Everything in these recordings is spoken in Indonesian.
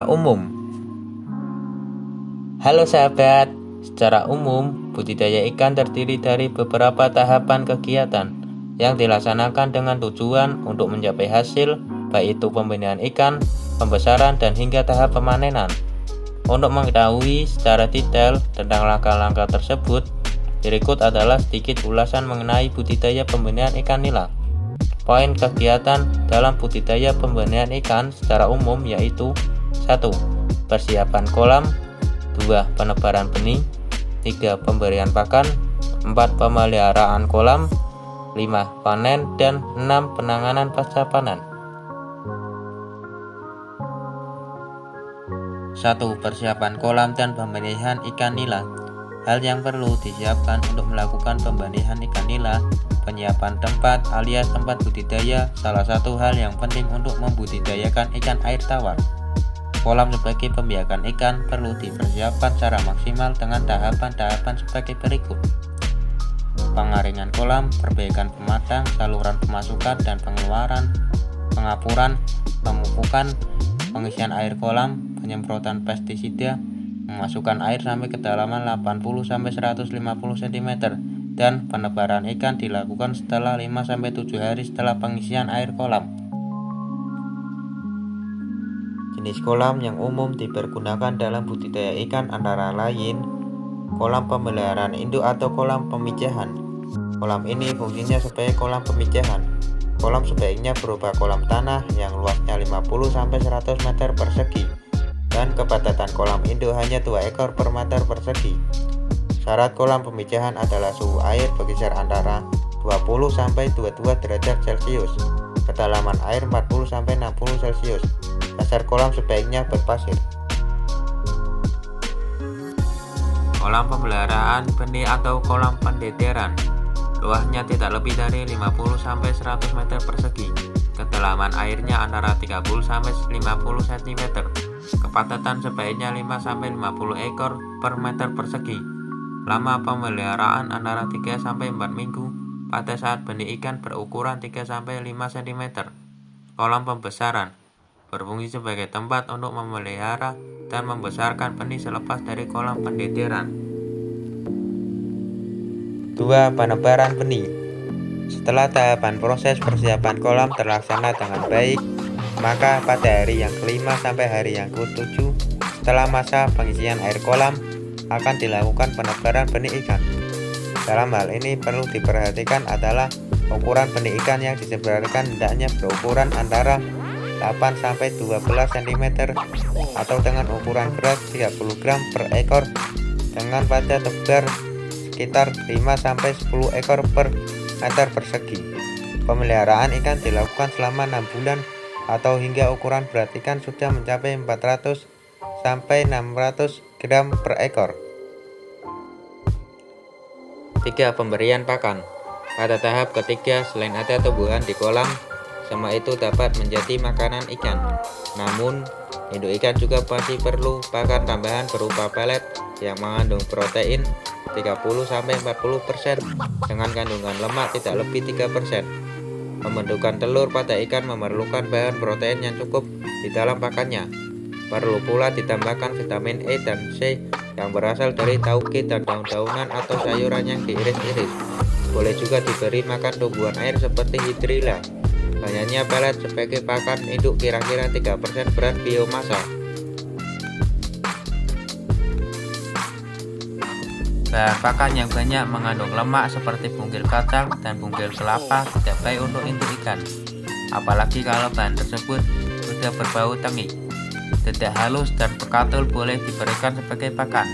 Umum. Halo sahabat, secara umum budidaya ikan terdiri dari beberapa tahapan kegiatan yang dilaksanakan dengan tujuan untuk mencapai hasil, baik itu pembinaan ikan, pembesaran, dan hingga tahap pemanenan. Untuk mengetahui secara detail tentang langkah-langkah tersebut, berikut adalah sedikit ulasan mengenai budidaya pembinaan ikan nila. Poin kegiatan dalam budidaya pembinaan ikan secara umum yaitu 1. Persiapan kolam, 2. Penebaran benih, 3. Pemberian pakan, 4. Pemeliharaan kolam, 5. Panen, dan 6. Penanganan pasca panen. 1. Persiapan kolam dan pembenihan ikan nila. Hal yang perlu disiapkan untuk melakukan pembenihan ikan nila, penyiapan tempat alias tempat budidaya salah satu hal yang penting untuk membudidayakan ikan air tawar. Kolam sebagai pembiakan ikan perlu dipersiapkan secara maksimal dengan tahapan-tahapan sebagai berikut. Pengaringan kolam, perbaikan pematang, saluran pemasukan dan pengeluaran, pengapuran, pemupukan, pengisian air kolam, penyemprotan pestisida, memasukkan air sampai kedalaman 80-150 cm, dan penebaran ikan dilakukan setelah 5-7 hari setelah pengisian air kolam. Jenis kolam yang umum dipergunakan dalam budidaya ikan antara lain kolam pemeliharaan induk atau kolam pemijahan. Kolam ini fungsinya sebagai kolam pemijahan. Kolam sebaiknya berupa kolam tanah yang luasnya 50-100 meter persegi dan kepadatan kolam induk hanya 2 ekor per meter persegi. Syarat kolam pemijahan adalah suhu air berkisar antara 20-22 derajat Celcius, kedalaman air 40-60 Celcius. Dasar kolam sebaiknya berpasir. Kolam pemeliharaan benih atau kolam pendeteran. Luasnya tidak lebih dari 50-100 meter persegi. Kedalaman airnya antara 30-50 cm. Kepadatan sebaiknya 5-50 ekor per meter persegi. Lama pemeliharaan antara 3-4 minggu pada saat benih ikan berukuran 3-5 cm. Kolam pembesaran berfungsi sebagai tempat untuk memelihara dan membesarkan benih selepas dari kolam pendeteran. 2. Penebaran benih. Setelah tahapan proses persiapan kolam terlaksana dengan baik, maka pada hari yang kelima sampai hari yang ke-7 setelah masa pengisian air kolam akan dilakukan penebaran benih ikan. Dalam hal ini perlu diperhatikan adalah ukuran benih ikan yang disebarkan hendaknya berukuran antara 8-12 cm atau dengan ukuran berat 30 gram per ekor dengan pada tebar sekitar 5-10 ekor per meter persegi. Pemeliharaan ikan dilakukan selama 6 bulan atau hingga ukuran berat ikan sudah mencapai 400-600 gram per ekor. 3. Pemberian pakan. Pada tahap ketiga, selain ada tumbuhan di kolam, semua itu dapat menjadi makanan ikan. Namun, induk ikan juga masih perlu pakan tambahan berupa pelet yang mengandung protein 30-40% dengan kandungan lemak tidak lebih 3%. Pembentukan telur pada ikan memerlukan bahan protein yang cukup di dalam pakannya. Perlu pula ditambahkan vitamin E dan C yang berasal dari tauge dan daun-daunan atau sayuran yang diiris-iris. Boleh juga diberi makan tumbuhan air seperti hidrilla. Banyaknya pelet sebagai pakan induk kira-kira 3% berat biomasa. Bahan pakan yang banyak mengandung lemak seperti bungkil kacang dan bungkil kelapa tidak baik untuk induk ikan, apalagi kalau bahan tersebut sudah berbau tengik. Dedak halus dan bekatul boleh diberikan sebagai pakan.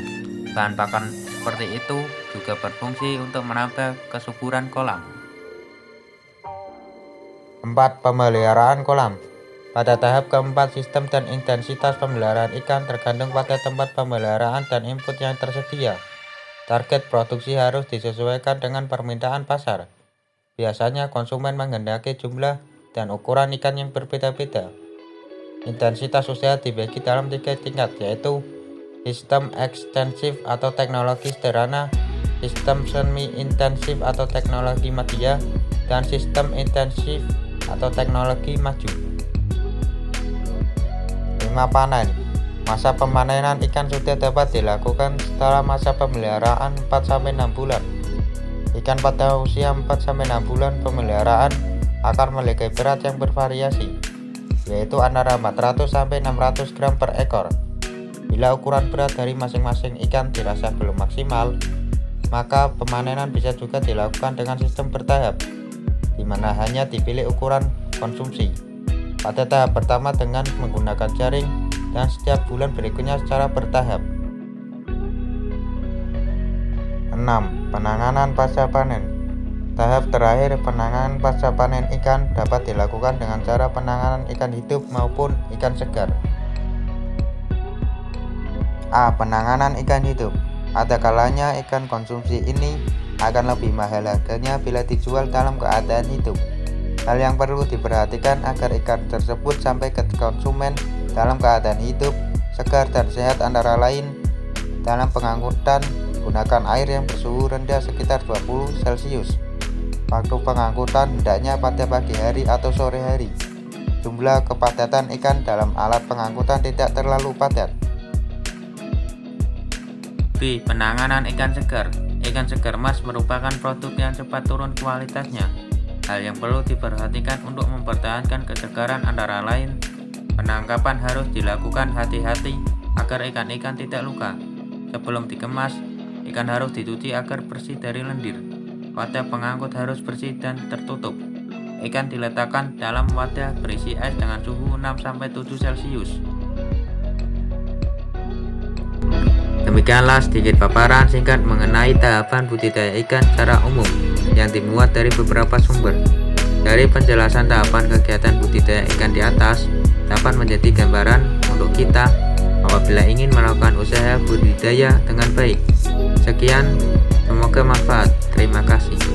Bahan pakan seperti itu juga berfungsi untuk menambah kesuburan kolam. 4. Pemeliharaan kolam. Pada tahap keempat, sistem dan intensitas pemeliharaan ikan tergantung pada tempat pemeliharaan dan input yang tersedia. Target produksi harus disesuaikan dengan permintaan pasar. Biasanya konsumen menghendaki jumlah dan ukuran ikan yang berbeda-beda. Intensitas usaha dibagi dalam 3 tingkat, yaitu sistem ekstensif atau teknologi sederhana, sistem semi-intensif atau teknologi media, dan sistem intensif atau teknologi maju. 5. Panen. Masa pemanenan ikan sudah dapat dilakukan setelah masa pemeliharaan 4-6 bulan. Ikan pada usia 4-6 bulan pemeliharaan akan memiliki berat yang bervariasi, yaitu antara 400-600 gram per ekor. Bila ukuran berat dari masing-masing ikan dirasa belum maksimal, maka pemanenan bisa juga dilakukan dengan sistem bertahap, di mana hanya dipilih ukuran konsumsi. Pada tahap pertama dengan menggunakan jaring dan setiap bulan berikutnya secara bertahap. 6. Penanganan pasca panen. Tahap terakhir penanganan pasca panen ikan dapat dilakukan dengan cara penanganan ikan hidup maupun ikan segar. A. Penanganan ikan hidup. Ada kalanya ikan konsumsi ini akan lebih mahal harganya bila dijual dalam keadaan hidup. Hal yang perlu diperhatikan agar ikan tersebut sampai ke konsumen dalam keadaan hidup, segar dan sehat antara lain dalam pengangkutan gunakan air yang bersuhu rendah sekitar 20 Celcius. Waktu pengangkutan hendaknya pada pagi hari atau sore hari. Jumlah kepadatan ikan dalam alat pengangkutan tidak terlalu padat. B. Penanganan ikan segar. Ikan segar mas merupakan produk yang cepat turun kualitasnya. Hal yang perlu diperhatikan untuk mempertahankan kesegaran antara lain, penangkapan harus dilakukan hati-hati agar ikan-ikan tidak luka. Sebelum dikemas, ikan harus dicuci agar bersih dari lendir. Wadah pengangkut harus bersih dan tertutup. Ikan diletakkan dalam wadah berisi es dengan suhu 6-7 Celcius. Demikianlah sedikit paparan singkat mengenai tahapan budidaya ikan secara umum yang dimuat dari beberapa sumber. Dari penjelasan tahapan kegiatan budidaya ikan di atas dapat menjadi gambaran untuk kita apabila ingin melakukan usaha budidaya dengan baik. Sekian, semoga manfaat. Terima kasih.